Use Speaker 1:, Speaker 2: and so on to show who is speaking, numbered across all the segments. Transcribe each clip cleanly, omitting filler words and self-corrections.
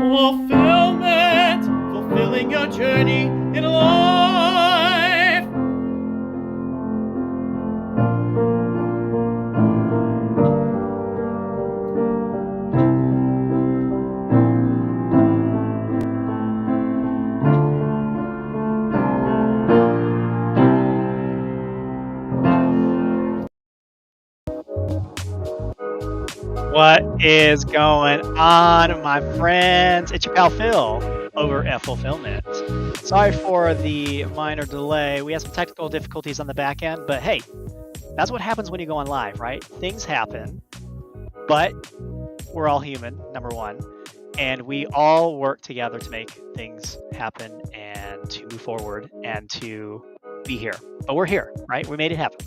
Speaker 1: Fulfillment, fulfilling your journey in life. What is going on, my friends? It's your pal Phil over at FulPHILLment. Sorry for the minor delay. We had some technical difficulties on the back end, but hey, that's what happens when you go on live, right? Things happen, but we're all human, number one, and we all work together to make things happen and to move forward and to be here. But we're here, right? We made it happen.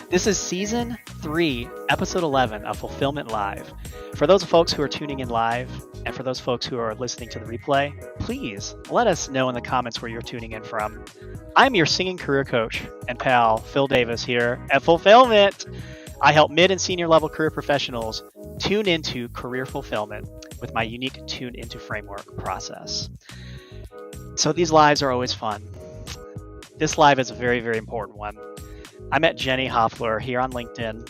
Speaker 1: This is season 3, episode 11 of FulPHILLment Live. For those folks who are tuning in live, and for those folks who are listening to the replay, please let us know in the comments where you're tuning in from. I'm your singing career coach and pal, Phil Davis, here at FulPHILLment. I help mid and senior level career professionals tune into career fulfillment with my unique Tune Into framework process. So these lives are always fun. This live is a very, very important one. I met Jenny Hofler here on LinkedIn,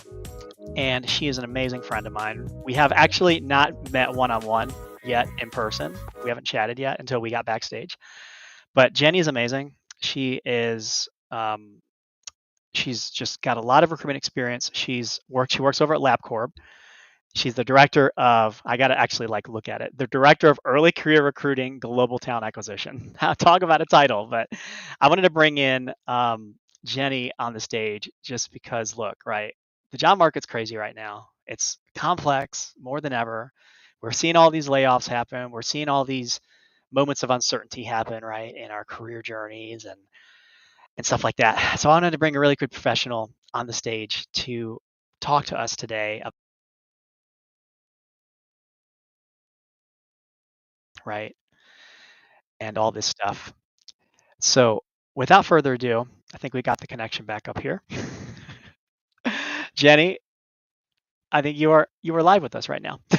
Speaker 1: and she is an amazing friend of mine. We have actually not met one-on-one yet in person. We haven't chatted yet until we got backstage. But Jenny is amazing. She is, she's just got a lot of recruitment experience. She works over at Labcorp. She's the director of, I got to actually look at it, the director of early career recruiting, global talent acquisition. Talk about a title, but I wanted to bring in Jenny on the stage just because, look, right, the job market's crazy right now. It's complex more than ever. We're seeing all these layoffs happen. We're seeing all these moments of uncertainty happen, right, in our career journeys and stuff like that. So I wanted to bring a really good professional on the stage to talk to us today, right, and all this stuff. So without further ado, I think we got the connection back up here. Jenny, I think you are live with us right now.
Speaker 2: Yay!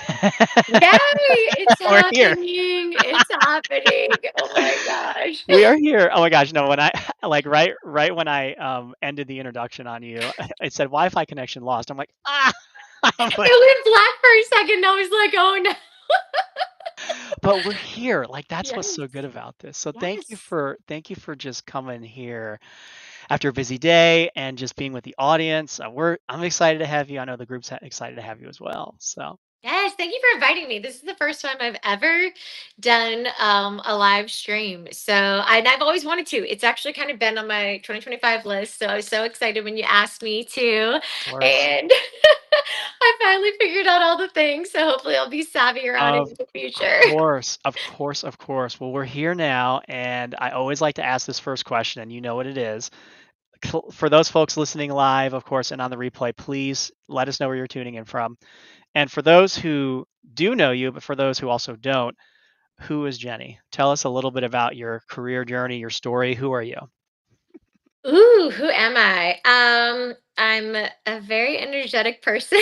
Speaker 2: It's
Speaker 1: We're here.
Speaker 2: happening. It's happening. Oh my gosh.
Speaker 1: We are here. Oh my gosh, no, when I right when I ended the introduction on you, it said Wi-Fi connection lost. I'm like, ah. I'm
Speaker 2: It
Speaker 1: like,
Speaker 2: went black for a second. I was like, oh no.
Speaker 1: but we're here. Like that's what's
Speaker 2: Yes.
Speaker 1: so good about this. So
Speaker 2: Yes.
Speaker 1: thank you for just coming here after a busy day and just being with the audience. I'm excited to have you. I know the group's excited to have you as well. So
Speaker 2: Yes. Thank you for inviting me. This is the first time I've ever done a live stream. And I've always wanted to. It's actually kind of been on my 2025 list. So I was so excited when you asked me to.
Speaker 1: of course.
Speaker 2: And I finally figured out all the things. So hopefully I'll be savvier on it
Speaker 1: Of
Speaker 2: in the future.
Speaker 1: course, of course, of course. Well, we're here now, and I always like to ask this first question, and you know what it is. For those folks listening live, of course, and on the replay, please let us know where you're tuning in from. And for those who do know you, but for those who also don't, who is Jenny? Tell us a little bit about your career journey, your story. Who are you?
Speaker 2: Ooh, who am I? I'm a very energetic person.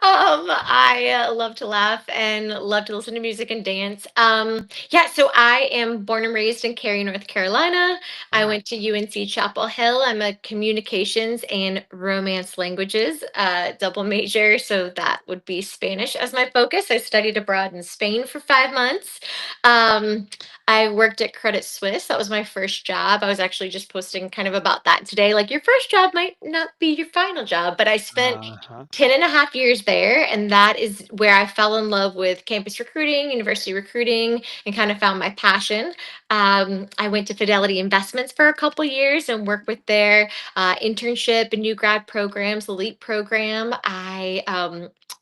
Speaker 2: I love to laugh and love to listen to music and dance. Yeah, so I am born and raised in Cary, North Carolina. I
Speaker 1: Yeah.
Speaker 2: went to UNC Chapel Hill. I'm a communications and romance languages double major, so that would be Spanish as my focus. I studied abroad in Spain for 5 months. Um, I worked at Credit Suisse. That was my first job. I was actually just posting kind of about that today. Like, your first job might not be your final job, but I spent
Speaker 1: Uh-huh.
Speaker 2: 10 and a half years there. And that is where I fell in love with campus recruiting, university recruiting, and kind of found my passion. I went to Fidelity Investments for a couple years and worked with their internship and new grad programs, the LEAP program. I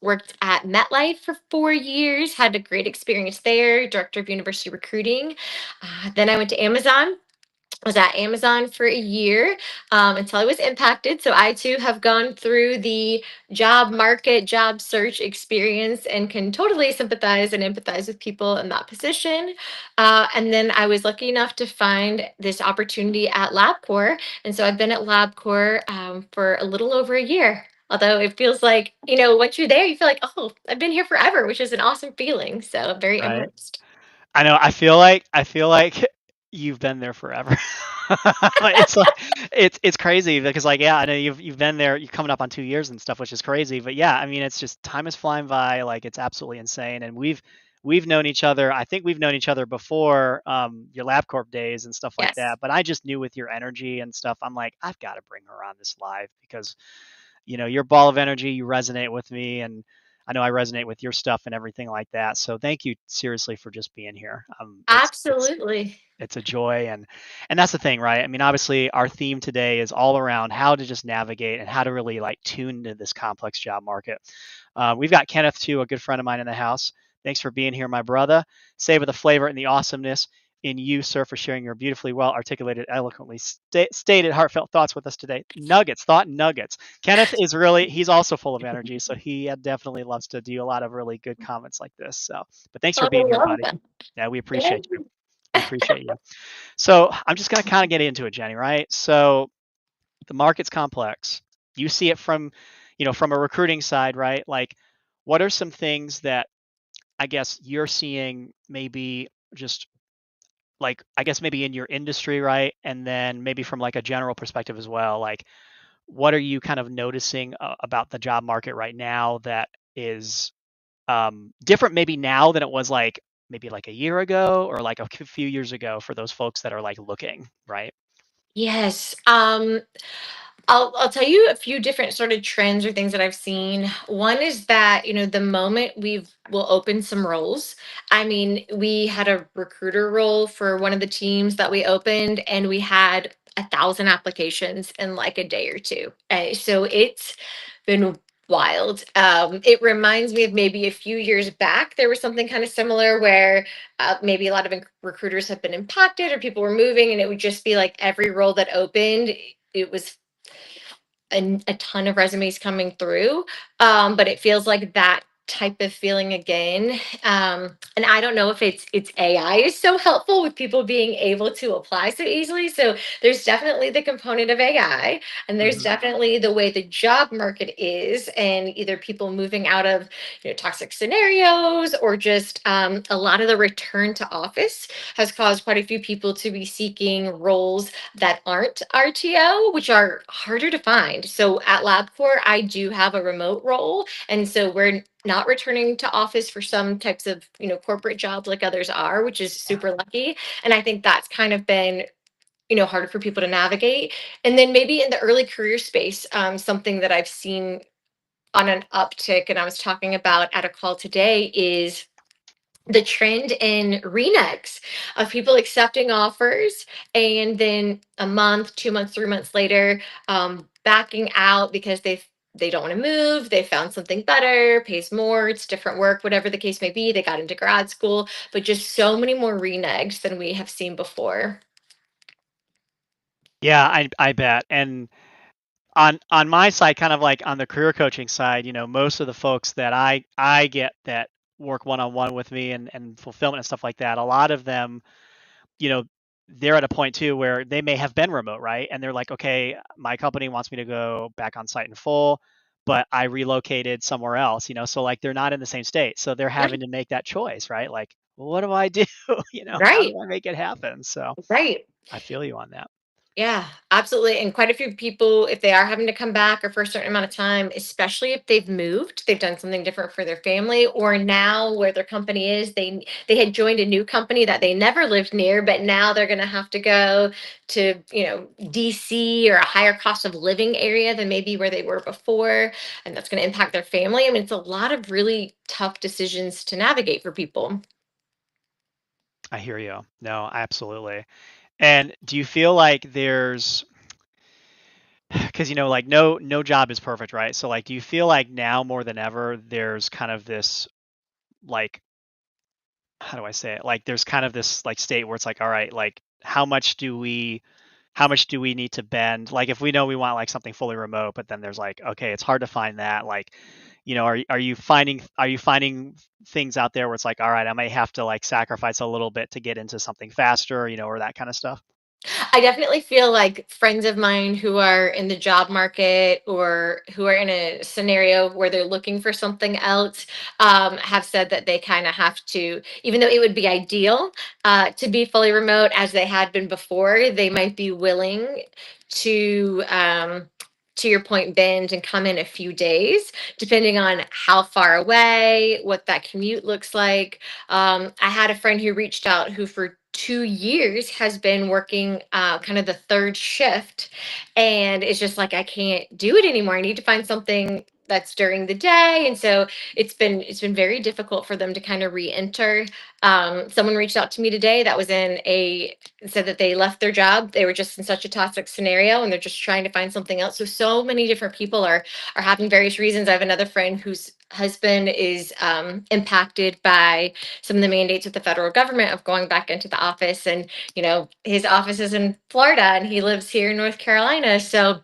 Speaker 2: worked at MetLife for 4 years, had a great experience there, director of university recruiting. Then I went to Amazon. I was at Amazon for a year until I was impacted. So I too have gone through the job market, job search experience, and can totally sympathize and empathize with people in that position. And then I was lucky enough to find this opportunity at Labcorp. And so I've been at Labcorp for a little over a year. Although it feels like, once you're there, you feel like, oh, I've been here forever, which is an awesome feeling. So I'm very
Speaker 1: Right?
Speaker 2: immersed.
Speaker 1: I know, I feel like you've been there forever. But it's like it's crazy because, like, yeah, I know you've been there, you're coming up on 2 years and stuff, which is crazy, but yeah, I mean, it's just time is flying by, like, it's absolutely insane, and we've known each other. I think we've known each other before, your Labcorp days and stuff like
Speaker 2: Yes.
Speaker 1: that, but I just knew with your energy and stuff, I'm like, "I've gotta bring her on this live because your ball of energy, you resonate with me, and I know I resonate with your stuff and everything like that. So thank you seriously for just being here.
Speaker 2: Absolutely.
Speaker 1: It's a joy, and that's the thing, right? I mean, obviously our theme today is all around how to just navigate and how to really like tune to this complex job market. We've got Kenneth too, a good friend of mine in the house. Thanks for being here, my brother. Savor the flavor and the awesomeness in you, sir, for sharing your beautifully well articulated, eloquently stated, heartfelt thoughts with us today. Nuggets, thought nuggets. Kenneth is he's also full of energy, so he definitely loves to do a lot of really good comments like this. So, but thanks
Speaker 2: Oh,
Speaker 1: for
Speaker 2: I
Speaker 1: being here,
Speaker 2: love
Speaker 1: buddy.
Speaker 2: that.
Speaker 1: Yeah, we
Speaker 2: Thank
Speaker 1: appreciate you.
Speaker 2: you.
Speaker 1: We appreciate you. So I'm just going to kind of get into it, Jenny, right? So the market's complex. You see it from a recruiting side, right? Like, what are some things that I guess you're seeing maybe just like, I guess maybe in your industry, right? And then maybe from like a general perspective as well. Like, what are you kind of noticing about the job market right now that is different maybe now than it was like maybe like a year ago or like a few years ago for those folks that are like looking, right?
Speaker 2: Yes. I'll tell you a few different sort of trends or things that I've seen. One is that, the moment we'll open some roles. I mean, we had a recruiter role for one of the teams that we opened, and we had 1,000 applications in like a day or two. So it's been wild. It reminds me of maybe a few years back. There was something kind of similar where maybe a lot of recruiters have been impacted or people were moving, and it would just be like every role that opened, it was a ton of resumes coming through. But it feels like that type of feeling again. And I don't know if it's AI is so helpful with people being able to apply so easily. So there's definitely the component of AI, and there's
Speaker 1: Hmm.
Speaker 2: definitely the way the job market is, and either people moving out of toxic scenarios, or just a lot of the return to office has caused quite a few people to be seeking roles that aren't RTO, which are harder to find. So at LabCorp, I do have a remote role. And so we're not returning to office for some types of, corporate jobs like others are, which is
Speaker 1: Yeah.
Speaker 2: super lucky. And I think that's kind of been, harder for people to navigate. And then maybe in the early career space, something that I've seen on an uptick, and I was talking about at a call today, is the trend in renegs of people accepting offers, and then a month, 2 months, 3 months later, backing out because they don't want to move. They found something better, pays more, it's different work, whatever the case may be. They got into grad school, but just so many more renegs than we have seen before.
Speaker 1: Yeah, I bet. And on my side, kind of like on the career coaching side, most of the folks that I get that work one on one with me and fulfillment and stuff like that, a lot of them, you know, they're at a point too where they may have been remote, right? And they're like, okay, my company wants me to go back on site in full, but I relocated somewhere else, so like they're not in the same state. So they're having
Speaker 2: Right.
Speaker 1: to make that choice, right? Like, well, what do I do? How
Speaker 2: Right.
Speaker 1: do I make it happen? So
Speaker 2: Right.
Speaker 1: I feel you on that.
Speaker 2: Yeah, absolutely. And quite a few people, if they are having to come back or for a certain amount of time, especially if they've moved, they've done something different for their family, or now where their company is, they had joined a new company that they never lived near, but now they're going to have to go to, DC, or a higher cost of living area than maybe where they were before, and that's going to impact their family. I mean, it's a lot of really tough decisions to navigate for people.
Speaker 1: I hear you. No, absolutely. And do you feel like there's because like no job is perfect, right? So like do you feel like now more than ever there's kind of this like how do I say it? Like there's kind of this like state where it's like, all right, like how much do we need to bend? Like if we know we want like something fully remote, but then there's like, okay, it's hard to find that. Like, are you finding things out there where it's like, all right, I might have to like sacrifice a little bit to get into something faster, or that kind of stuff?
Speaker 2: I definitely feel like friends of mine who are in the job market or who are in a scenario where they're looking for something else have said that they kind of have to, even though it would be ideal to be fully remote as they had been before, they might be willing to your point, bend and come in a few days, depending on how far away, what that commute looks like. I had a friend who reached out who, for 2 years, has been working kind of the third shift, and it's just like I can't do it anymore. I need to find something that's during the day, and so it's been very difficult for them to kind of re-enter. Someone reached out to me today that was in a said that they left their job. They were just in such a toxic scenario and they're just trying to find something else. So many different people are having various reasons. I have another friend whose husband is impacted by some of the mandates with the federal government of going back into the office, and his office is in Florida and he lives here in North Carolina. So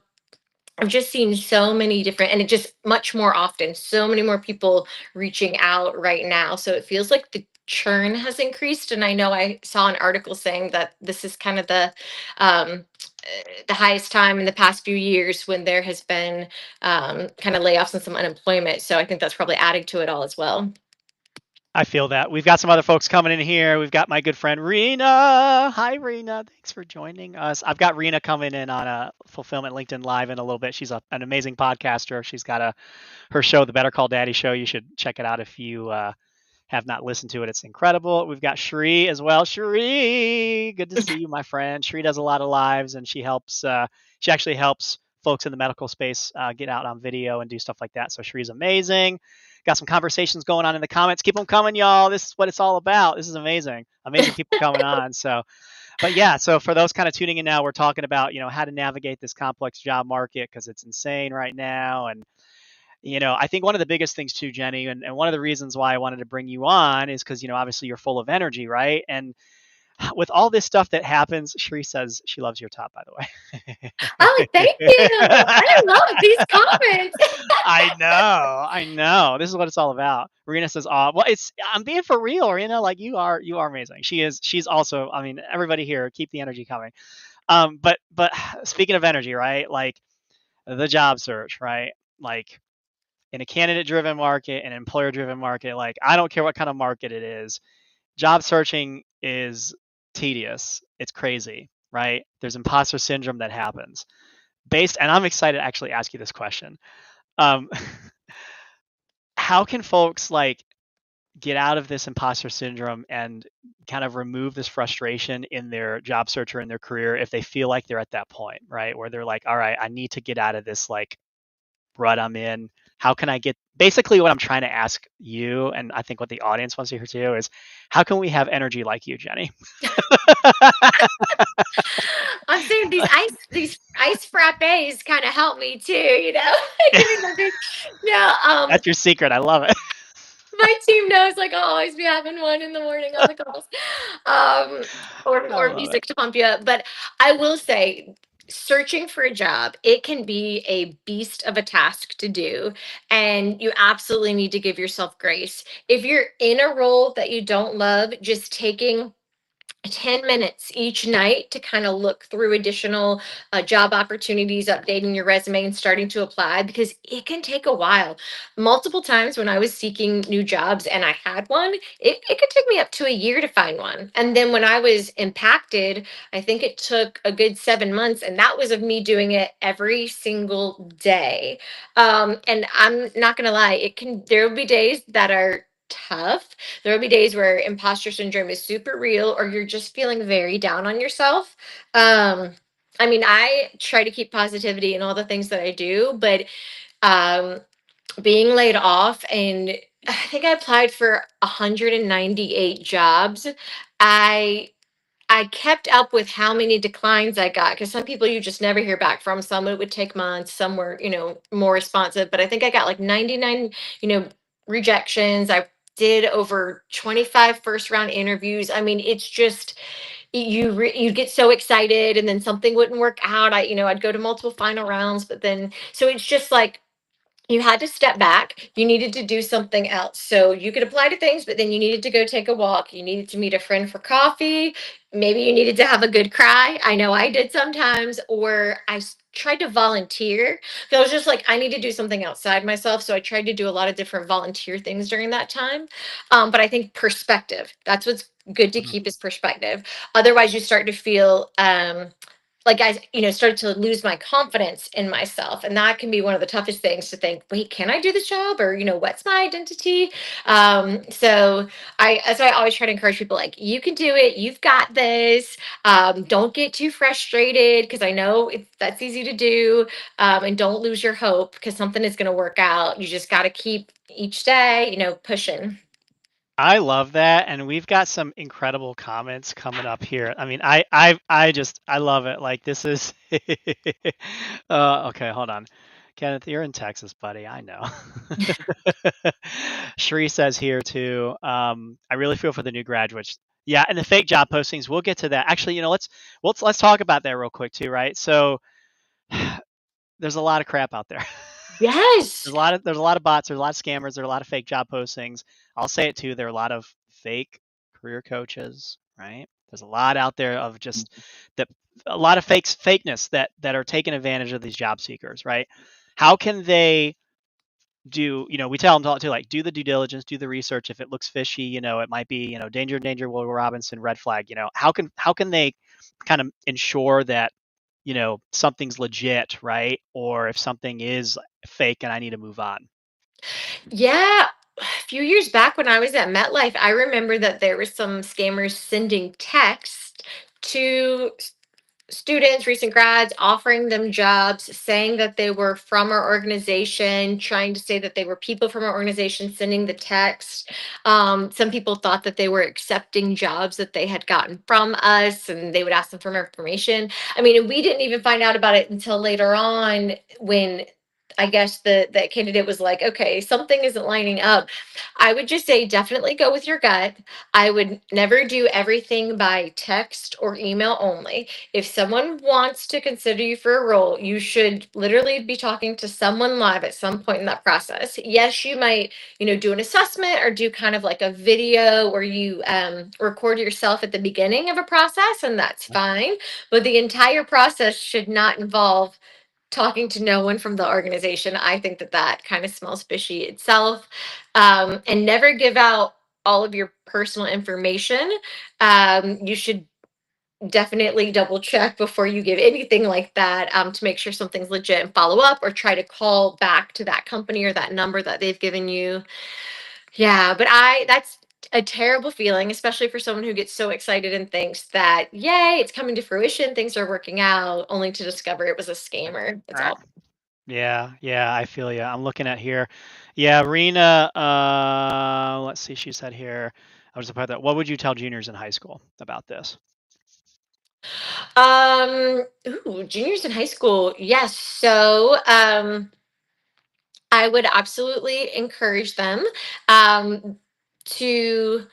Speaker 2: I've just seen so many different, and it just much more often, so many more people reaching out right now. So it feels like the churn has increased. And I know I saw an article saying that this is kind of the highest time in the past few years when there has been kind of layoffs and some unemployment. So I think that's probably adding to it all as well.
Speaker 1: I feel that. We've got some other folks coming in here. We've got my good friend Rena. Hi, Rena. Thanks for joining us. I've got Rena coming in on a Fulfillment LinkedIn Live in a little bit. She's an amazing podcaster. She's got her show, The Better Call Daddy Show. You should check it out if you have not listened to it. It's incredible. We've got Sheree as well. Sheree, good to see you, my friend. Sheree does a lot of lives, and she helps. She actually helps folks in the medical space get out on video and do stuff like that. So Sheree's amazing. Got some conversations going on in the comments. Keep them coming, y'all. This is what it's all about. This is amazing. Amazing people coming on. So, but yeah, so for those kind of tuning in now, we're talking about, how to navigate this complex job market because it's insane right now. And, I think one of the biggest things too, Jenny, and one of the reasons why I wanted to bring you on is because, obviously you're full of energy, right? And with all this stuff that happens, Sheree says she loves your top, by the
Speaker 2: Oh, thank you. I love these comments.
Speaker 1: way. I know. This is what it's all about. Rena says, "Oh, well, I'm being for real, Rena. Like you are amazing. She's also. I mean, everybody here, keep the energy coming. But speaking of energy, right? Like the job search, right? Like in a candidate-driven market, an employer-driven market, like I don't care what kind of market it is, job searching is tedious. It's crazy, right? There's imposter syndrome that happens. And I'm excited to actually ask you this question. Um, how can folks like get out of this imposter syndrome and kind of remove this frustration in their job search or in their career if they feel like they're at that point, right? Where they're like, all right, I need to get out of this like rut I'm in. How can I get basically what I'm trying to ask you, and I think what the audience wants to hear too, is how can we have energy like you, Jenny?
Speaker 2: I'm saying these ice frappes kind of help me too, Give me the big no.
Speaker 1: That's your secret. I love it.
Speaker 2: My team knows, like, I'll always be having one in the morning on the calls,
Speaker 1: I
Speaker 2: or
Speaker 1: love it.
Speaker 2: music to pump you up. But I will say, searching for a job, it can be a beast of a task to do, and you absolutely need to give yourself grace. If you're in a role that you don't love, just taking 10 minutes each night to kind of look through additional job opportunities, updating your resume and starting to apply, because it can take a while. Multiple times when I was seeking new jobs and I had one, it could take me up to a year to find one. And then when I was impacted, I think it took a good 7 months. And that was of me doing it every single day. And I'm not going to lie, there will be days that are tough. There will be days where imposter syndrome is super real, or you're just feeling very down on yourself. Um, I mean, I try to keep positivity in all the things that I do, but um, being laid off, and I think I applied for 198 jobs. I I kept up with how many declines I got, because some people you just never hear back from. Some it would take months. Some were, more responsive. But I think I got like 99, rejections. I did over 25 first round interviews. I mean, it's just you get so excited, and then something wouldn't work out. I'd go to multiple final rounds, but then so it's just like You had to step back. You needed to do something else. So you could apply to things, but then you needed to go take a walk. You needed to meet a friend for coffee. Maybe you needed to have a good cry. I know I did sometimes. Or tried to volunteer. So I was just like, I need to do something outside myself. So I tried to do a lot of different volunteer things during that time. But I think perspective, that's what's good to
Speaker 1: Mhm.
Speaker 2: keep is perspective. Otherwise, you start to feel like I, started to lose my confidence in myself. And that can be one of the toughest things to think, wait, can I do this job? Or, what's my identity? So I always try to encourage people like, you can do it. You've got this. Don't get too frustrated because I know that's easy to do. And don't lose your hope because something is going to work out. You just got to keep each day, pushing.
Speaker 1: I love that, and we've got some incredible comments coming up here. I mean, I love it. Like this is, okay, hold on, Kenneth, you're in Texas, buddy. I know. Sheree says here too. I really feel for the new graduates. Yeah, and the fake job postings. We'll get to that. Actually, let's talk about that real quick too, right? So there's a lot of crap out there.
Speaker 2: Yes.
Speaker 1: There's a lot of bots, there's a lot of scammers, there are a lot of fake job postings. I'll say it too, there are a lot of fake career coaches, right? There's a lot out there of just that a lot of fakeness that are taking advantage of these job seekers, right? How can they do, we tell them to like do the due diligence, do the research. If it looks fishy, it might be, danger, danger, Will Robinson, red flag. How can they kind of ensure that something's legit, right? Or if something is fake and I need to move on.
Speaker 2: Yeah, a few years back when I was at MetLife, I remember that there were some scammers sending text to students, recent grads, offering them jobs, saying that they were from our organization, trying to say that they were people from our organization, sending the text. Some people thought that they were accepting jobs that they had gotten from us, and they would ask them for more information. I mean, and we didn't even find out about it until later on when I guess the candidate was like, okay, something isn't lining up. I would just say definitely go with your gut. I would never do everything by text or email only. If someone wants to consider you for a role, you should literally be talking to someone live at some point in that process. Yes, you might, do an assessment or do kind of like a video where you record yourself at the beginning of a process, and that's fine. But the entire process should not involve talking to no one from the organization. I think that that kind of smells fishy itself. And never give out all of your personal information. You should definitely double check before you give anything like that, to make sure something's legit and follow up or try to call back to that company or that number that they've given you. Yeah, but that's a terrible feeling, especially for someone who gets so excited and thinks that, yay, it's coming to fruition, things are working out, only to discover it was a scammer. It's
Speaker 1: Right.
Speaker 2: all.
Speaker 1: Yeah, yeah, I feel you. I'm looking at here. Yeah, Rena, let's see, she said here, I was about that. What would you tell juniors in high school about this?
Speaker 2: Juniors in high school. Yes. So, I would absolutely encourage them to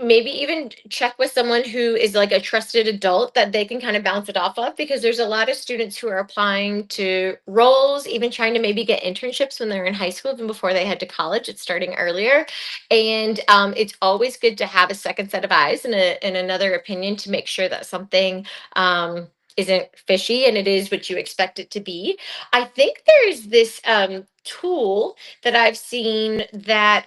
Speaker 2: maybe even check with someone who is like a trusted adult that they can kind of bounce it off of, because there's a lot of students who are applying to roles, even trying to maybe get internships when they're in high school even before they head to college. It's starting earlier, and it's always good to have a second set of eyes and another opinion to make sure that something isn't fishy and it is what you expect it to be. I think there's this tool that I've seen that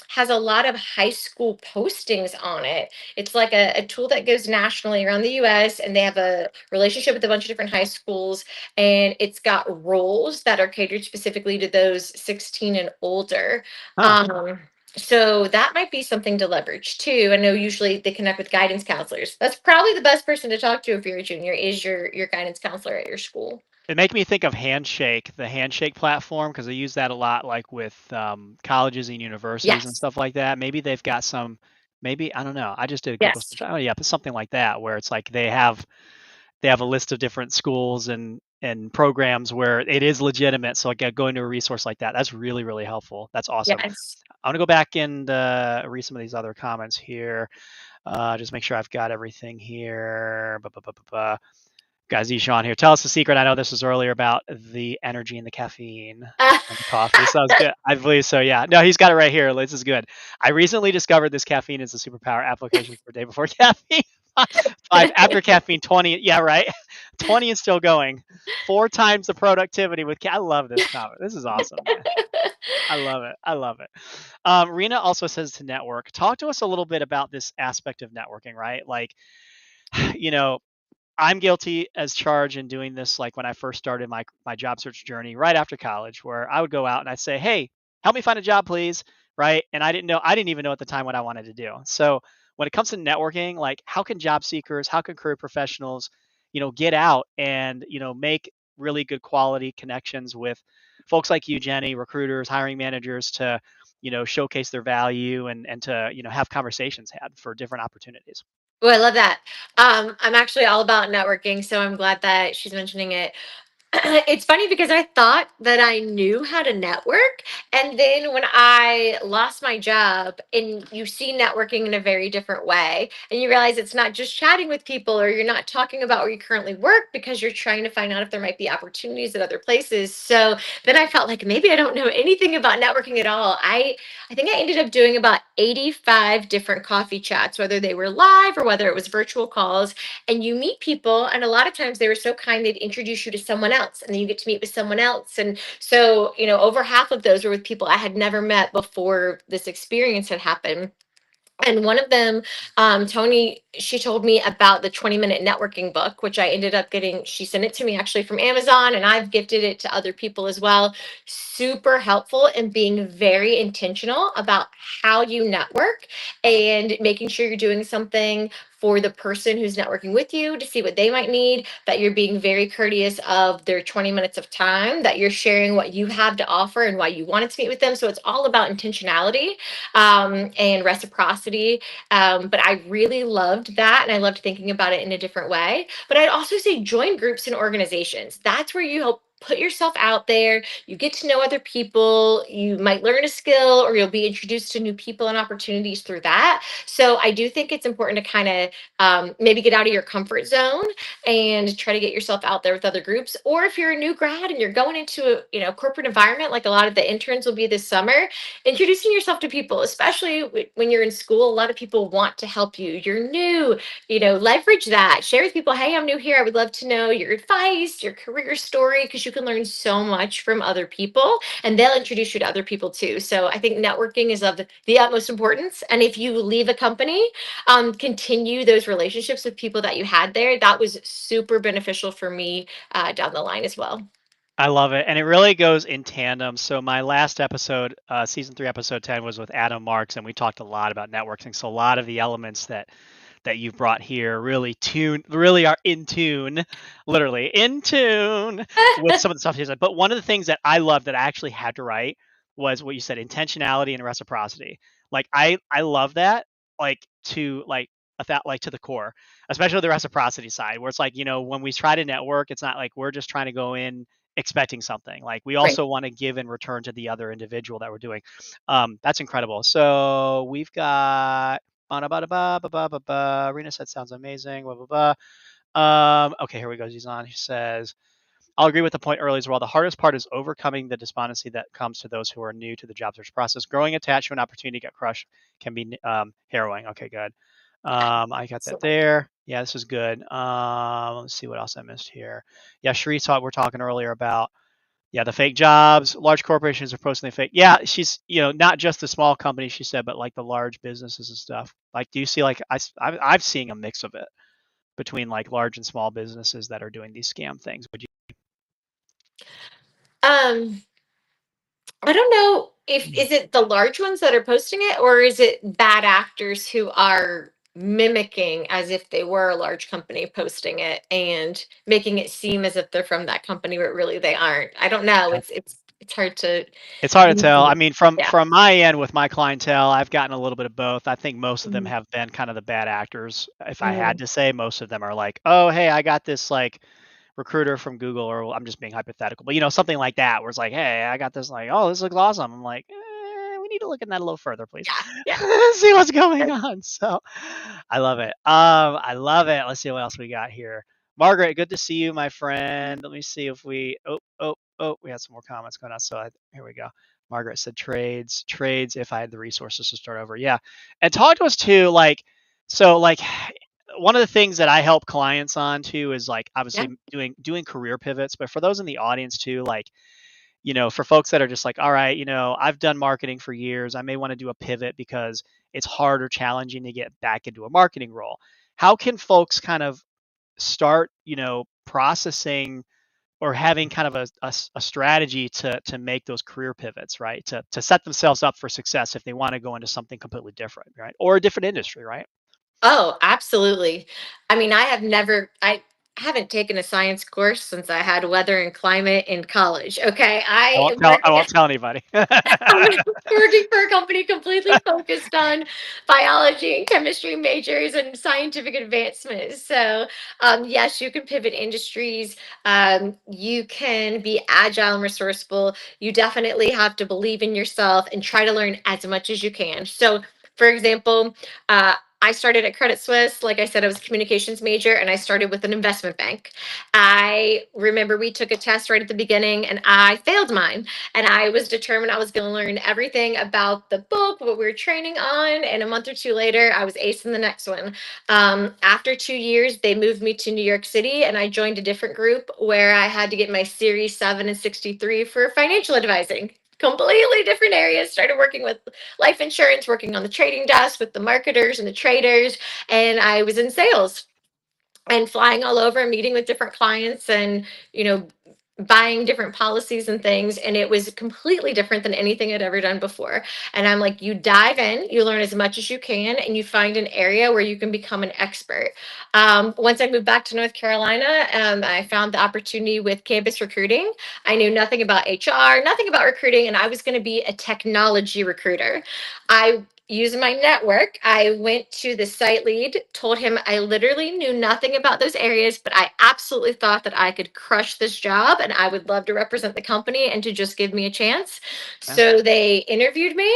Speaker 2: has a lot of high school postings on it. It's like a tool that goes nationally around the US, and they have a relationship with a bunch of different high schools. And it's got roles that are catered specifically to those 16 and older.
Speaker 1: Huh.
Speaker 2: Um, so that might be something to leverage too. I know usually they connect with guidance counselors. That's probably the best person to talk to if you're a junior is your guidance counselor at your school.
Speaker 1: It make me think of Handshake, the Handshake platform, because I use that a lot, like with colleges and universities and
Speaker 2: Yes.
Speaker 1: stuff like that. Maybe they've got some, maybe I don't know. I just did a Google
Speaker 2: Yes.
Speaker 1: search. Oh yeah, but something like that, where it's like they have a list of different schools and programs where it is legitimate. So like going to a resource like that, that's really really helpful. That's awesome.
Speaker 2: Yes.
Speaker 1: I want to go back and read some of these other comments here. Just make sure I've got everything here. Guys, Ishan here. Tell us the secret. I know this was earlier about the energy and the caffeine and the coffee. So that was good. I believe so. Yeah. No, he's got it right here. This is good. I recently discovered this caffeine is a superpower. Applications for day before caffeine. 5 after caffeine. 20. Yeah, right. 20 is still going. 4 times the productivity with. I love this comment. This is awesome, man. I love it. I love it. Rena also says to network. Talk to us a little bit about this aspect of networking, right? Like, you know, I'm guilty as charged in doing this, like, when I first started my job search journey right after college, where I would go out and I'd say, "Hey, help me find a job, please," right? And I didn't even know at the time what I wanted to do. So, when it comes to networking, like, how can job seekers, how can career professionals, get out and, make really good quality connections with folks like you, Jenny, recruiters, hiring managers to, showcase their value and to, have conversations had for different opportunities.
Speaker 2: Oh, I love that. I'm actually all about networking, so I'm glad that she's mentioning it. It's funny because I thought that I knew how to network. And then when I lost my job, and you see networking in a very different way, and you realize it's not just chatting with people, or you're not talking about where you currently work because you're trying to find out if there might be opportunities at other places. So then I felt like maybe I don't know anything about networking at all. I think I ended up doing about 85 different coffee chats, whether they were live or whether it was virtual calls, and you meet people, and a lot of times they were so kind they'd introduce you to someone else, and then you get to meet with someone else. And so over half of those were with people I had never met before this experience had happened. And one of them, Tony, she told me about the 20-minute networking book, which I ended up getting. She sent it to me actually from Amazon, and I've gifted it to other people as well. Super helpful in being very intentional about how you network, and making sure you're doing something for the person who's networking with you to see what they might need, that you're being very courteous of their 20 minutes of time, that you're sharing what you have to offer and why you wanted to meet with them. So it's all about intentionality, and reciprocity. But I really loved that. And I loved thinking about it in a different way. But I'd also say join groups and organizations. That's where you help put yourself out there. You get to know other people. You might learn a skill, or you'll be introduced to new people and opportunities through that. So I do think it's important to kind of, maybe get out of your comfort zone and try to get yourself out there with other groups. Or if you're a new grad and you're going into a corporate environment, like a lot of the interns will be this summer, introducing yourself to people, especially when you're in school. A lot of people want to help you. You're new, leverage that. Share with people, hey, I'm new here. I would love to know your advice, your career story, because you can learn so much from other people, and they'll introduce you to other people too. So I think networking is of the utmost importance. And if you leave a company, continue those relationships with people that you had there. That was super beneficial for me, down the line as well.
Speaker 1: I love it, and it really goes in tandem. So my last episode, season 3, episode 10, was with Adam Marks, and we talked a lot about networking. So a lot of the elements that you've brought here really are in tune, literally in tune with some of the stuff he said. But one of the things that I love that I actually had to write was what you said: intentionality and reciprocity. Like I love that, like to like to the core, especially the reciprocity side, where it's like, when we try to network, it's not like we're just trying to go in expecting something. Like, we
Speaker 2: Right.
Speaker 1: also want to give in return to the other individual that we're doing. That's incredible. So we've got ba-da-ba-da-ba-ba-ba-ba-ba. Rena said sounds amazing. Blah, blah, blah. Okay, here we go. He's on. He says, I'll agree with the point earlier as well. The hardest part is overcoming the despondency that comes to those who are new to the job search process. Growing attached to an opportunity to get crushed can be harrowing. Okay, good. I got that
Speaker 2: So
Speaker 1: there. Yeah, this is good. Let's see what else I missed here. Yeah, Sharice, we're talking earlier about, yeah, the fake jobs. Large corporations are posting the fake. Yeah, she's, not just the small companies, she said, but like the large businesses and stuff. Like, do you see, like, I've seen a mix of it between like large and small businesses that are doing these scam things. Would you?
Speaker 2: um I don't know if is it the large ones that are posting it, or is it bad actors who are mimicking as if they were a large company posting it and making it seem as if they're from that company, but really they aren't. I don't know. It's hard to.
Speaker 1: It's hard to tell. I mean, from
Speaker 2: Yeah.
Speaker 1: from my end with my clientele, I've gotten a little bit of both. I think most of them
Speaker 2: Mhm.
Speaker 1: have been kind of the bad actors. If I had
Speaker 2: Mm.
Speaker 1: to say, most of them are like, "Oh, hey, I got this like recruiter from Google," or I'm just being hypothetical, but something like that, where it's like, "Hey, I got this like, oh, this looks awesome." I'm like, we need to look at that a little further, please.
Speaker 2: Yeah. Yeah.
Speaker 1: See what's going on. So, I love it. I love it. Let's see what else we got here. Margaret, good to see you, my friend. Let me see if we. We had some more comments going on. Here we go. Margaret said trades. If I had the resources to start over, yeah. And talk to us too. Like, one of the things that I help clients on too is like
Speaker 2: Yeah.
Speaker 1: obviously doing career pivots. But for those in the audience too, like, for folks that are just like, all right, I've done marketing for years. I may want to do a pivot because it's hard or challenging to get back into a marketing role. How can folks kind of start, processing or having kind of a strategy to make those career pivots, right? To set themselves up for success if they want to go into something completely different, right? Or a different industry, right?
Speaker 2: Oh, absolutely. I mean, I haven't taken a science course since I had weather and climate in college. Okay.
Speaker 1: I
Speaker 2: I
Speaker 1: won't
Speaker 2: am
Speaker 1: tell. I
Speaker 2: working
Speaker 1: won't tell anybody.
Speaker 2: I'm working for a company completely focused on biology and chemistry majors and scientific advancements. So, yes, you can pivot industries. You can be agile and resourceful. You definitely have to believe in yourself and try to learn as much as you can. So, for example, I started at Credit Suisse. Like I said, I was a communications major and I started with an investment bank. I remember we took a test right at the beginning and I failed mine, and I was determined I was going to learn everything about the book, what we were training on. And a month or two later, I was ace in the next one. After 2 years, they moved me to New York City, and I joined a different group where I had to get my Series 7 and 63 for financial advising. Completely different areas. Started working with life insurance, working on the trading desk with the marketers and the traders, and I was in sales and flying all over, meeting with different clients, and you know buying different policies and things, and it was completely different than anything I'd ever done before. And I'm like, you dive in, you learn as much as you can, and you find an area where you can become an expert. Once I moved back to North Carolina, I found the opportunity with campus recruiting. I knew nothing about HR, nothing about recruiting, and I was going to be a technology recruiter. I Using my network, I went to the site lead, told him I literally knew nothing about those areas, but I absolutely thought that I could crush this job and I would love to represent the company and to just give me a chance.
Speaker 1: Yeah.
Speaker 2: So they interviewed me,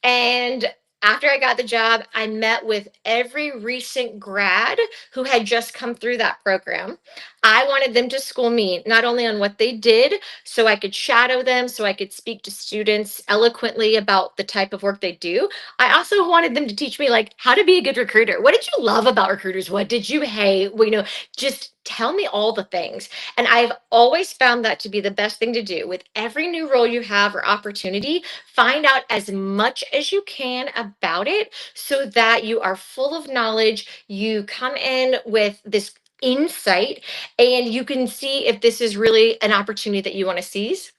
Speaker 2: and after I got the job, I met with every recent grad who had just come through that program. I wanted them to school me not only on what they did, so I could shadow them, so I could speak to students eloquently about the type of work they do. I also wanted them to teach me like how to be a good recruiter. What did you love about recruiters? What did you hate? Well, just tell me all the things. And I've always found that to be the best thing to do with every new role you have or opportunity. Find out as much as you can about it so that you are full of knowledge. You come in with this insight and you can see if this is really an opportunity that you want to seize.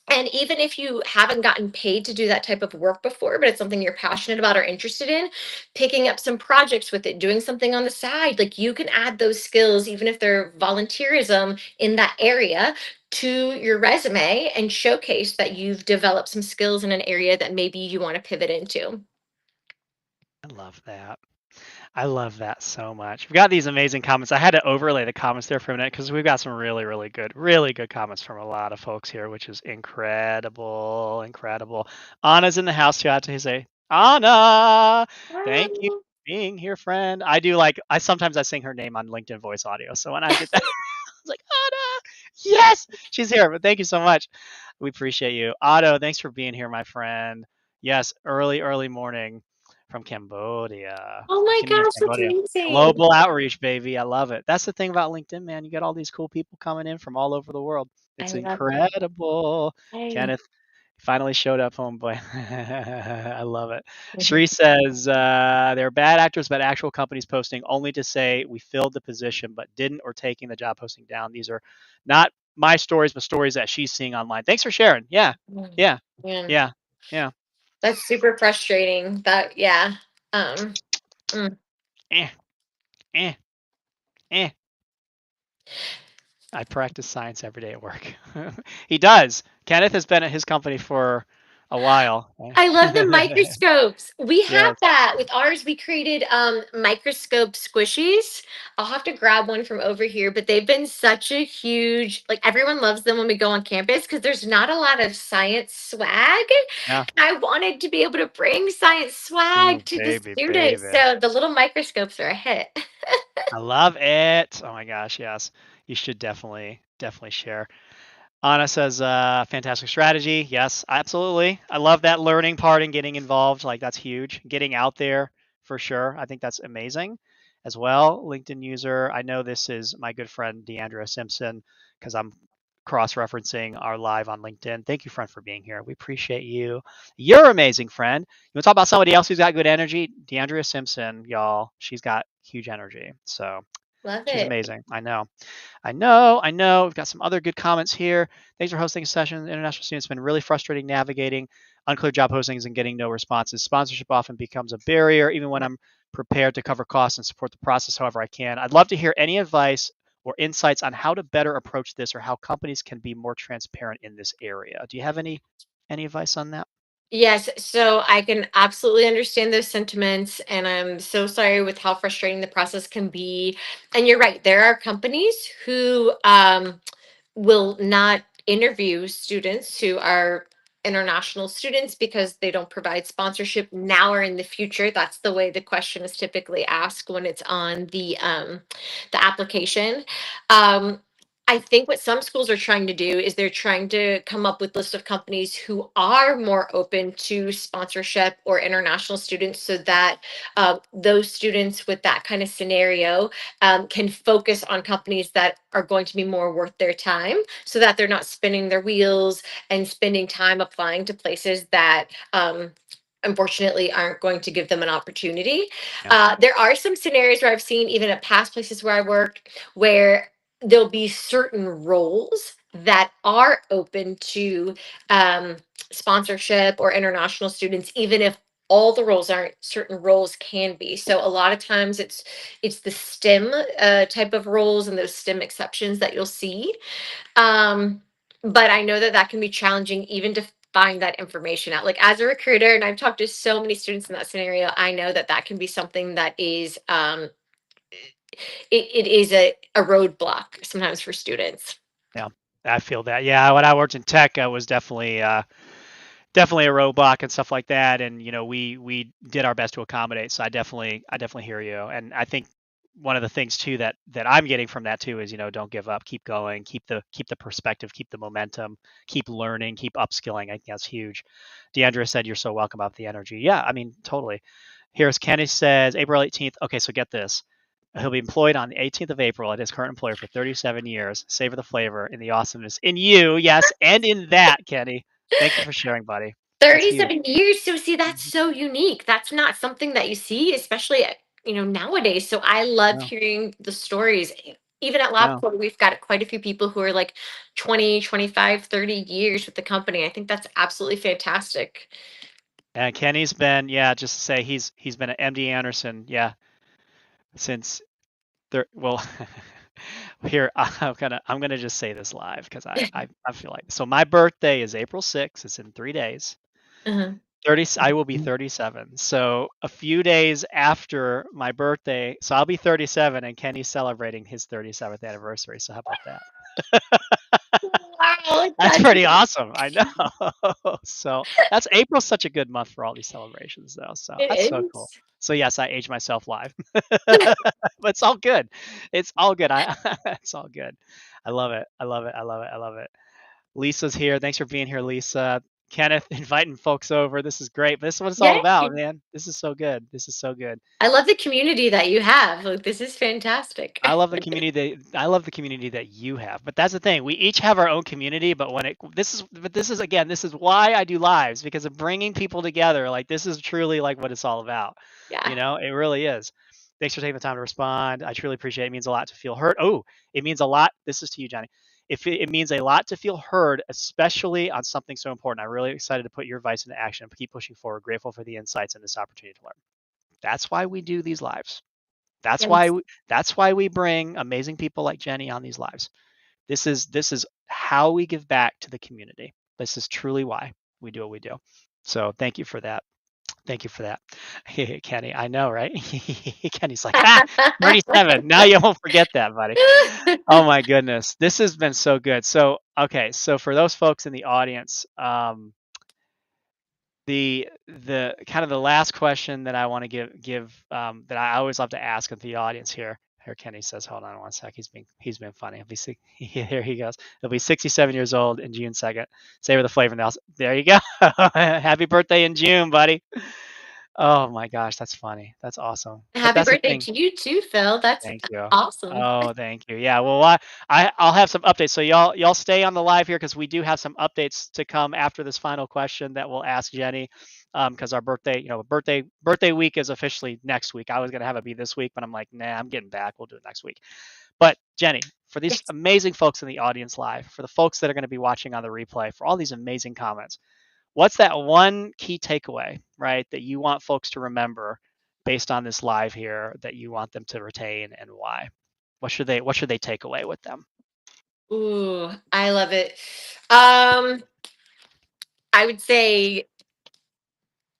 Speaker 2: And even if you haven't gotten paid to do that type of work before, but it's something you're passionate about or interested in, picking up some projects with it, doing something on the side, like you can add those skills, even if they're volunteerism in that area, to your resume and showcase that you've developed some skills in an area that maybe you want to pivot into.
Speaker 1: I love that. I love that so much. We've got these amazing comments. I had to overlay the comments there for a minute because we've got some really good comments from a lot of folks here, which is incredible, incredible. Anna's in the house too. I have to say, Anna, thank you
Speaker 2: Um,
Speaker 1: for being here, friend. I do like I sometimes I sing her name on LinkedIn voice audio. So when I did that, I was like, Anna, yes, she's here. But thank you so much. We appreciate you. Otto, thanks for being here, my friend. Yes, early morning from Cambodia.
Speaker 2: oh
Speaker 1: The
Speaker 2: my
Speaker 1: Kingdom of
Speaker 2: gosh, that's
Speaker 1: Cambodia.
Speaker 2: amazing.
Speaker 1: Global outreach, baby. I love it. That's the thing about LinkedIn, man. You get all these cool people coming in from all over the world.
Speaker 2: I
Speaker 1: It's
Speaker 2: love it.
Speaker 1: incredible.
Speaker 2: I,
Speaker 1: Kenneth finally showed up, homeboy. I love it. Shree says they're bad actors, but actual companies posting only to say we filled the position, but didn't, or taking the job posting down. These are not my stories, but stories that she's seeing online. Thanks for sharing. Yeah, yeah,
Speaker 2: yeah,
Speaker 1: yeah, yeah.
Speaker 2: that's super frustrating. That, yeah. Um, mm.
Speaker 1: Eh, eh, eh. I practice science every day at work. He does. Kenneth has been at his company for a while.
Speaker 2: I love the microscopes. We have
Speaker 1: Yes.
Speaker 2: that with ours. We created microscope squishies. I'll have to grab one from over here, but they've been such a huge, like everyone loves them when we go on campus because there's not a lot of science swag.
Speaker 1: Yeah.
Speaker 2: I wanted to be able to bring science
Speaker 1: Oh,
Speaker 2: swag to the
Speaker 1: baby,
Speaker 2: students.
Speaker 1: baby.
Speaker 2: So the little microscopes are a hit.
Speaker 1: I love it. Oh my gosh, yes. You should definitely share. Anna says, fantastic strategy. Yes, absolutely. I love that learning part and getting involved. Like, that's huge. Getting out there for sure. I think that's amazing as well. LinkedIn user. I know this is my good friend, Deandra Simpson, because I'm cross referencing our live on LinkedIn. Thank you, friend, for being here. We appreciate you. You're amazing, friend. You want to talk about somebody else who's got good energy? Deandra Simpson, y'all. She's got huge energy. So
Speaker 2: Love
Speaker 1: she's
Speaker 2: it.
Speaker 1: amazing. I know. I know. We've got some other good comments here. Thanks for hosting a session. International students have been really frustrating navigating unclear job postings and getting no responses. Sponsorship often becomes a barrier, even when I'm prepared to cover costs and support the process however I can. I'd love to hear any advice or insights on how to better approach this or how companies can be more transparent in this area. Do you have any advice on that?
Speaker 2: Yes, so I can absolutely understand those sentiments, and I'm so sorry with how frustrating the process can be. And you're right, there are companies who will not interview students who are international students because they don't provide sponsorship now or in the future. That's the way the question is typically asked when it's on the application. Um, I think what some schools are trying to do is they're trying to come up with lists of companies who are more open to sponsorship or international students so that those students with that kind of scenario can focus on companies that are going to be more worth their time so that they're not spinning their wheels and spending time applying to places that unfortunately aren't going to give them an opportunity.
Speaker 1: Yeah.
Speaker 2: There are some scenarios where I've seen, even at past places where I worked, where there'll be certain roles that are open to um, sponsorship or international students, even if all the roles aren't, certain roles can be. So a lot of times it's the STEM type of roles and those STEM exceptions that you'll see. Um, but I know that that can be challenging even to find that information out. Like as a recruiter, and I've talked to so many students in that scenario, I know that that can be something that is it is a roadblock sometimes for students.
Speaker 1: Yeah. I feel that. Yeah, when I worked in tech, I was definitely a roadblock and stuff like that. And we did our best to accommodate. So I definitely hear you. And I think one of the things too that I'm getting from that too is don't give up, keep going, keep the perspective, keep the momentum, keep learning, keep upskilling. I think that's huge. Deandra said you're so welcome about the energy. Yeah, I mean totally. Here's Kenny says April 18th. Okay, so get this. He'll be employed on the 18th of April at his current employer for 37 years. Savor the flavor and the awesomeness in you, yes, and in that, Kenny. Thank you for sharing, buddy. That's huge.
Speaker 2: 37 years. So see, that's
Speaker 1: Mhm.
Speaker 2: so unique. That's not something that you see, especially nowadays. So I love
Speaker 1: No,
Speaker 2: hearing the stories. Even at
Speaker 1: no.
Speaker 2: Labcorp, we've got quite a few people who are like 20, 25, 30 years with the company. I think that's absolutely fantastic.
Speaker 1: And Kenny's been, yeah, just to say he's been at MD Anderson, yeah, since there. Well, here I'm gonna just say this live because I feel like so. My birthday is April 6th. It's in 3 days.
Speaker 2: Uh-huh.
Speaker 1: 30. I will be 37. So a few days after my birthday, so I'll be 37, and Kenny's celebrating his 37th anniversary. So how about that?
Speaker 2: Wow,
Speaker 1: That's
Speaker 2: that's
Speaker 1: pretty awesome. I know. So that's April's such a good month for all these celebrations, though. So
Speaker 2: it
Speaker 1: that's so cool.
Speaker 2: is.
Speaker 1: So yes, I age myself live, but it's all good. It's all good. It's all good. I love it. I love it. I love it. I love it. Lisa's here. Thanks for being here, Lisa. Kenneth, inviting folks over. This is great. This is what it's all
Speaker 2: Yay.
Speaker 1: about, man. This is so good. This is so good.
Speaker 2: I love the community that you have. Like, this is fantastic.
Speaker 1: I love the community that you have. But that's the thing. We each have our own community, but this is again, this is why I do lives because of bringing people together. Like this is truly like what it's all about.
Speaker 2: Yeah.
Speaker 1: It really is. Thanks for taking the time to respond. I truly appreciate it. It means a lot to feel heard. Oh, it means a lot. This is to you, Johnny. If it means a lot to feel heard, especially on something so important. I'm really excited to put your advice into action and keep pushing forward. Grateful for the insights and this opportunity to learn. That's why we do these lives. That's why
Speaker 2: Yes.
Speaker 1: we, that's why we bring amazing people like Jenny on these lives. This is how we give back to the community. This is truly why we do what we do. So thank you for that. Thank you for that. Kenny, I know, right? Kenny's like, 37. Now you won't forget that, buddy. Oh my goodness. This has been so good. So, okay. So for those folks in the audience, the kind of the last question that I want to give that I always love to ask of the audience here. Here, Kenny says, hold on one sec. He's been funny. Here he goes. He'll be 67 years old in June 2nd. Savor the flavor now. There you go. Happy birthday in June, buddy. Oh my gosh, that's funny. That's awesome. But
Speaker 2: Happy
Speaker 1: that's the
Speaker 2: birthday
Speaker 1: thing.
Speaker 2: to you too, Phil. That's
Speaker 1: Thank you.
Speaker 2: awesome.
Speaker 1: Oh, thank you. Yeah, well, I'll have some updates. So y'all stay on the live here because we do have some updates to come after this final question that we'll ask Jenny. Because our birthday, birthday week is officially next week. I was gonna have it be this week, but I'm like, nah, I'm getting back. We'll do it next week. But Jenny, for these
Speaker 2: Yes.
Speaker 1: amazing folks in the audience live, for the folks that are going to be watching on the replay, for all these amazing comments, what's that one key takeaway, right, that you want folks to remember based on this live here that you want them to retain and why? What should they take away with them?
Speaker 2: Ooh, I love it. Um, I would say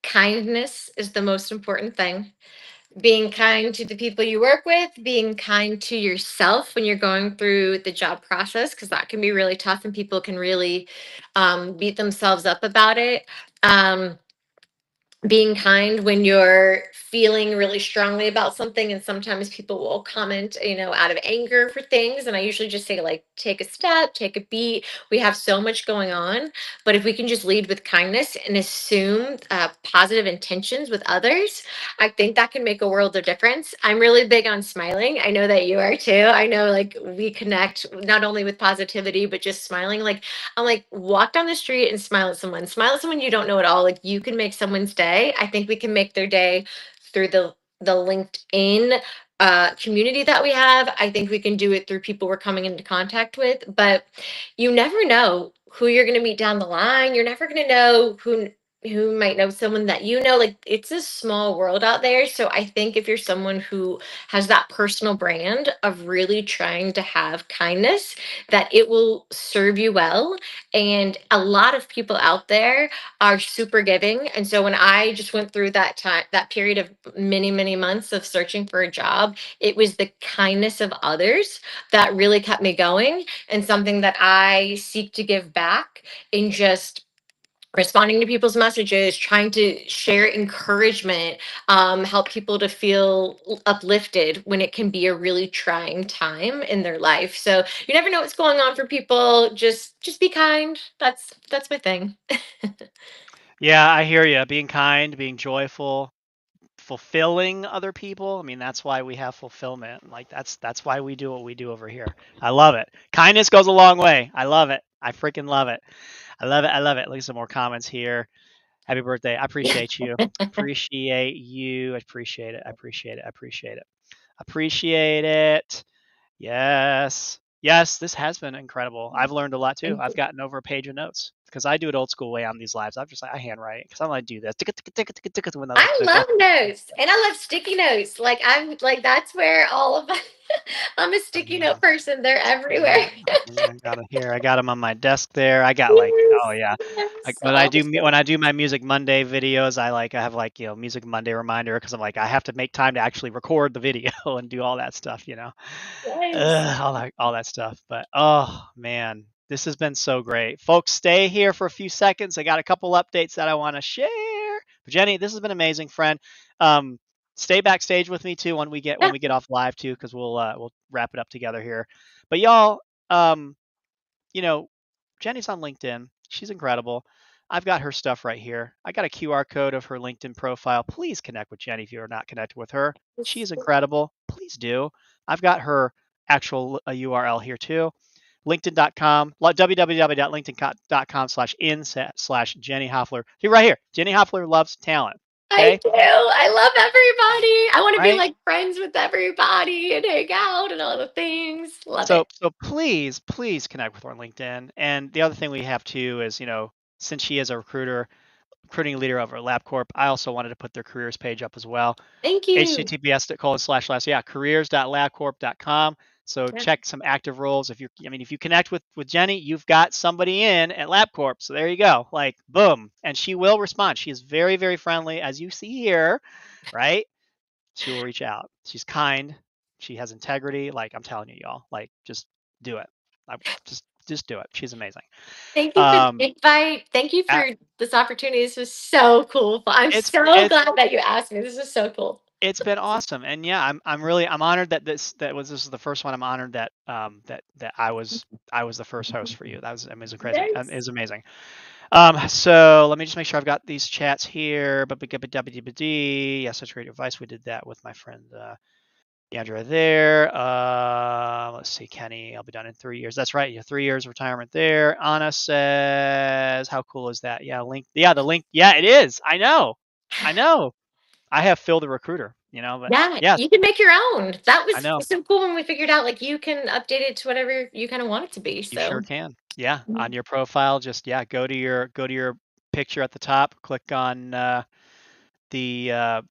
Speaker 2: kindness is the most important thing. Being kind to the people you work with, being kind to yourself when you're going through the job process, because that can be really tough and people can really beat themselves up about it. Um, Being kind when you're feeling really strongly about something, and sometimes people will comment, out of anger for things, and I usually just say, like, take a step, take a beat. We have so much going on, but if we can just lead with kindness and assume positive intentions with others, I think that can make a world of difference. I'm really big on smiling. I know that you are too. I know, like, we connect not only with positivity but just smiling. Like, I'm like, walk down the street and smile at someone. Smile at someone you don't know at all. Like, you can make someone's day. I think we can make their day through the LinkedIn community that we have. I think we can do it through people we're coming into contact with. But you never know who you're going to meet down the line. You're never going to know who might know someone that you know. Like, it's a small world out there. So I think if you're someone who has that personal brand of really trying to have kindness, that it will serve you well. And a lot of people out there are super giving. And so when I just went through that time, that period of many, many months of searching for a job, it was the kindness of others that really kept me going, and something that I seek to give back in just responding to people's messages, trying to share encouragement, help people to feel uplifted when it can be a really trying time in their life. So you never know what's going on for people. Just be kind. That's my thing.
Speaker 1: Yeah, I hear you. Being kind, being joyful, fulfilling other people. I mean, that's why we have fulfillment. Like that's why we do what we do over here. I love it. Kindness goes a long way. I love it. I freaking love it. I love it. I love it. Look at some more comments here. Happy birthday. I appreciate you. Appreciate you. I appreciate it. I appreciate it. I appreciate it. Appreciate it. Yes. Yes, this has been incredible. I've learned a lot too.
Speaker 2: Thank
Speaker 1: I've
Speaker 2: you.
Speaker 1: gotten over a page of notes because I do it old school way on these lives. I'm just like I handwrite because I'm like do this when
Speaker 2: I
Speaker 1: the
Speaker 2: love notes and I love sticky notes. Like, I'm like, that's where all of I'm a sticky note person. They're everywhere.
Speaker 1: I got it here. I got them on my desk there. I got like, oh
Speaker 2: Yes,
Speaker 1: yeah, like
Speaker 2: yes,
Speaker 1: when I
Speaker 2: all
Speaker 1: do
Speaker 2: the
Speaker 1: when I do my Music Monday videos, I have like Music Monday reminder because I'm like I have to make time to actually record the video and do all that stuff.
Speaker 2: yes.
Speaker 1: All that stuff. But oh man, this has been so great, folks. Stay here for a few seconds. I got a couple updates that I want to share. But Jenny, this has been amazing, friend. Um, Stay backstage with me too when we get
Speaker 2: Yeah.
Speaker 1: off live too, because we'll wrap it up together here. But y'all, you know, Jenny's on LinkedIn. She's incredible. I've got her stuff right here. I got a QR code of her LinkedIn profile. Please connect with Jenny if you're not connected with her. She's incredible. Please do. I've got her actual URL here too. LinkedIn.com, www.linkedin.com/in/Jenny Hofler. See right here. Jenny Hofler loves talent.
Speaker 2: I
Speaker 1: Okay.
Speaker 2: do. I love everybody. I want to be
Speaker 1: Right.
Speaker 2: like friends with everybody and hang out and all the things. Love
Speaker 1: So
Speaker 2: it.
Speaker 1: so please connect with her on LinkedIn. And the other thing we have too is, since she is a recruiting leader over at Labcorp, I also wanted to put their careers page up as well.
Speaker 2: Thank you.
Speaker 1: https:// careers.labcorp.com. So
Speaker 2: Yeah.
Speaker 1: check some active roles. If you connect with Jenny, you've got somebody in at LabCorp. So there you go. Like boom. And she will respond. She is very, very friendly, as you see here, right? She will reach out. She's kind. She has integrity. Like I'm telling you, y'all. Like just do it. I, just do it. She's amazing.
Speaker 2: Thank you for the
Speaker 1: Um,
Speaker 2: invite. Thank you
Speaker 1: a-
Speaker 2: for this opportunity. This was so cool. I'm
Speaker 1: it's
Speaker 2: so
Speaker 1: it's
Speaker 2: glad that you asked me. This is so cool.
Speaker 1: It's been awesome, and yeah, I'm honored that this is the first one. I'm honored that that I was the first host for you. That was amazing, crazy. It
Speaker 2: Nice.
Speaker 1: was amazing. So let me just make sure I've got these chats here. Yeah, such great advice. We did that with my friend Andrea there. Let's see, Kenny, I'll be done in 3 years. That's right. Yeah, 3 years retirement there. Anna says, how cool is that? Yeah, link. Yeah, the link. Yeah, it is. I know. I know. I have Phil the recruiter, but
Speaker 2: Yeah,
Speaker 1: yeah,
Speaker 2: you can make your own. That
Speaker 1: I
Speaker 2: was
Speaker 1: know.
Speaker 2: so cool when we figured out like you can update it to whatever you kind of want it to be.
Speaker 1: You sure
Speaker 2: So
Speaker 1: can. Yeah,
Speaker 2: mhm.
Speaker 1: on your profile, just yeah, go to your picture at the top, click on the uh,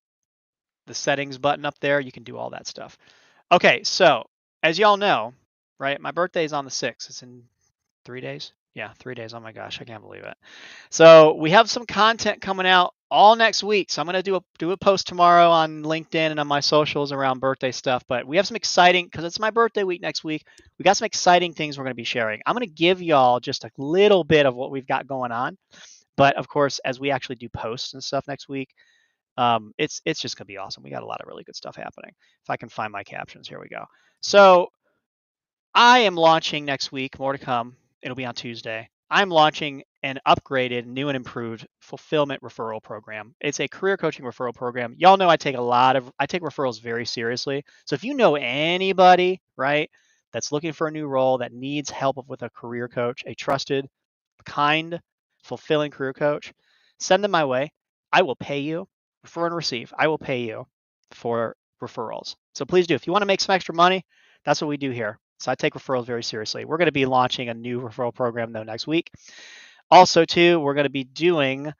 Speaker 1: the settings button up there. You can do all that stuff. Okay, so as y'all know, right, my birthday is on the 6th. It's in 3 days. Yeah, 3 days. Oh my gosh, I can't believe it. So we have some content coming out all next week. So I'm gonna do a post tomorrow on LinkedIn and on my socials around birthday stuff. But we have some exciting because it's my birthday week next week. We got some exciting things we're gonna be sharing. I'm gonna give y'all just a little bit of what we've got going on. But of course, as we actually do posts and stuff next week, it's just gonna be awesome. We got a lot of really good stuff happening. If I can find my captions, here we go. So I am launching next week. More to come. It'll be on Tuesday. I'm launching an upgraded, new and improved fulfillment referral program. It's a career coaching referral program. Y'all know I take referrals very seriously. So if you know anybody, right, that's looking for a new role that needs help with a career coach, a trusted, kind, fulfilling career coach, send them my way. I will pay you, refer and receive. I will pay you for referrals. So please do. If you want to make some extra money, that's what we do here. So I take referrals very seriously. We're going to be launching a new referral program though next week. Also, too, we're going to be doing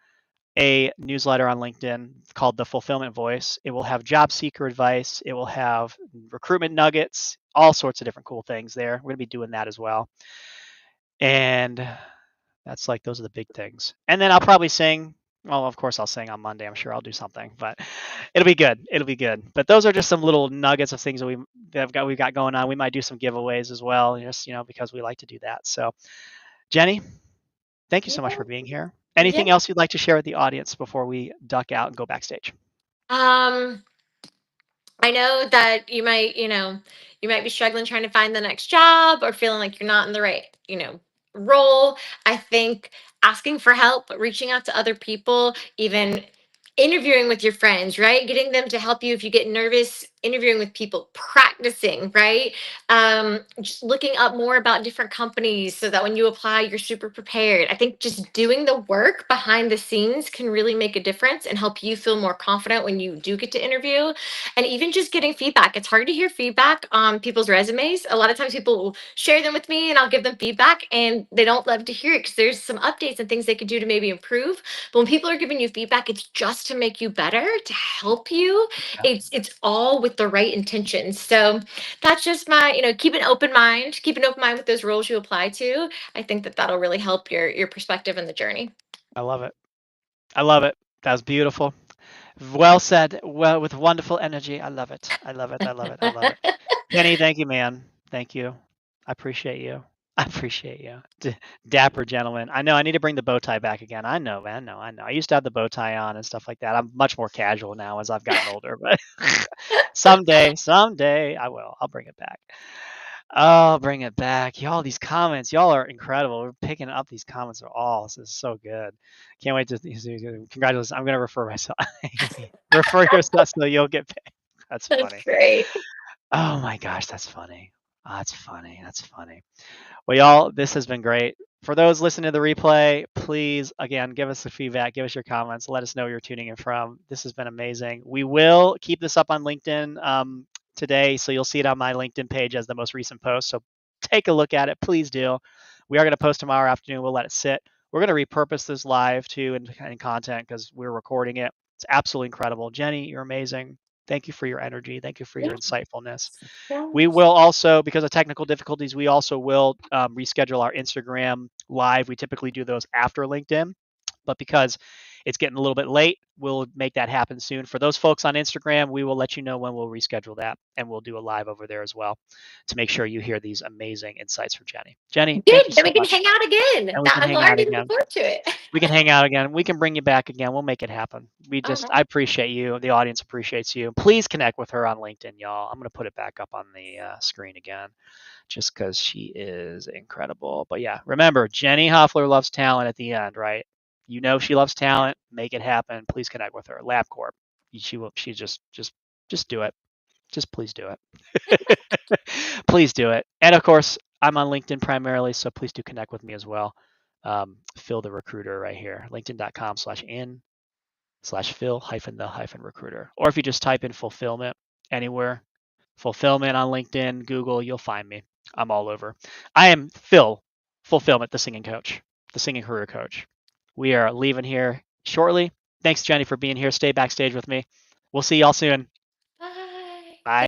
Speaker 1: a newsletter on LinkedIn called the Fulfillment Voice. It will have job seeker advice. It will have recruitment nuggets, all sorts of different cool things there. We're going to be doing that as well. And that's like those are the big things. And then I'll probably sing. Well, of course I'll sing on Monday. I'm sure I'll do something, but it'll be good. It'll be good. But those are just some little nuggets of things we've got going on. We might do some giveaways as well, just because we like to do that. So, Jenny, thank you so much
Speaker 2: Yeah,
Speaker 1: for being here.
Speaker 2: yeah.
Speaker 1: Anything else you'd like to share with the audience before we duck out and go backstage?
Speaker 2: Um, I know that you might be struggling trying to find the next job or feeling like you're not in the right, role. I think asking for help, reaching out to other people, even interviewing with your friends, right? Getting them to help you if you get nervous, interviewing with people, practicing, right? Just looking up more about different companies so that when you apply, you're super prepared. I think just doing the work behind the scenes can really make a difference and help you feel more confident when you do get to interview, and even just getting feedback. It's hard to hear feedback on people's resumes. A lot of times people will share them with me and I'll give them feedback and they don't love to hear it because there's some updates and things they could do to maybe improve. But when people are giving you feedback, it's just to make you better, to help you.
Speaker 1: Yeah,
Speaker 2: It's all with the right intentions. So that's just my, keep an open mind, keep an open mind with those roles you apply to. I think that that'll really help your perspective and the journey.
Speaker 1: I love it. I love it. That was beautiful. Well said. Well, with wonderful energy. I love it. I love it. I love it. I love it. Kenny, thank you, man. Thank you. I appreciate you. I appreciate you. Dapper gentleman. I know I need to bring the bow tie back again. I know, man. No, I know. I used to have the bow tie on and stuff like that. I'm much more casual now as I've gotten older, but someday I will. I'll bring it back. I'll bring it back. Y'all, these comments, y'all are incredible. We're picking up these comments are all. This is so good. Can't wait to congratulations. I'm gonna refer myself. Refer yourself so you'll get paid. That's
Speaker 2: That's
Speaker 1: funny.
Speaker 2: great.
Speaker 1: Oh my gosh, that's funny. Oh, that's funny. That's funny. Well, y'all, this has been great. For those listening to the replay, please, again, give us the feedback, give us your comments, let us know where you're tuning in from. This has been amazing. We will keep this up on LinkedIn today, so you'll see it on my LinkedIn page as the most recent post. So take a look at it, please do. We are going to post tomorrow afternoon. We'll let it sit. We're going to repurpose this live too in content because we're recording it. It's absolutely incredible. Jenny, you're amazing. Thank you for your energy. Thank you for
Speaker 2: Yeah.
Speaker 1: your insightfulness.
Speaker 2: Yeah.
Speaker 1: We will also, because of technical difficulties, we also will reschedule our Instagram live. We typically do those after LinkedIn, but because It's getting a little bit late. We'll make that happen soon. For those folks on Instagram, we will let you know when we'll reschedule that, and we'll do a live over there as well to make sure you hear these amazing insights from Jenny. Jenny, thank you
Speaker 2: Good. Then
Speaker 1: so
Speaker 2: we can
Speaker 1: much.
Speaker 2: hang out again.
Speaker 1: And we
Speaker 2: That
Speaker 1: can
Speaker 2: I'm
Speaker 1: hang out
Speaker 2: already looking
Speaker 1: again.
Speaker 2: forward to it.
Speaker 1: We can hang out again. We can bring you back again. We'll make it happen.
Speaker 2: All right.
Speaker 1: I appreciate you. The audience appreciates you. Please connect with her on LinkedIn, y'all. I'm going to put it back up on the screen again just because she is incredible. But yeah, remember, Jenny Hofler loves talent at the end, right? You know she loves talent. Make it happen. Please connect with her. Labcorp. She will. She just do it. Just please do it. Please do it. And of course, I'm on LinkedIn primarily, so please do connect with me as well. Phil the recruiter right here. LinkedIn.com/in/Phil-the-recruiter. Or if you just type in FulPHILLment anywhere, FulPHILLment on LinkedIn, Google, you'll find me. I'm all over. I am Phil, FulPHILLment, the singing coach, the singing career coach. We are leaving here shortly. Thanks, Jenny, for being here. Stay backstage with me. We'll see y'all soon.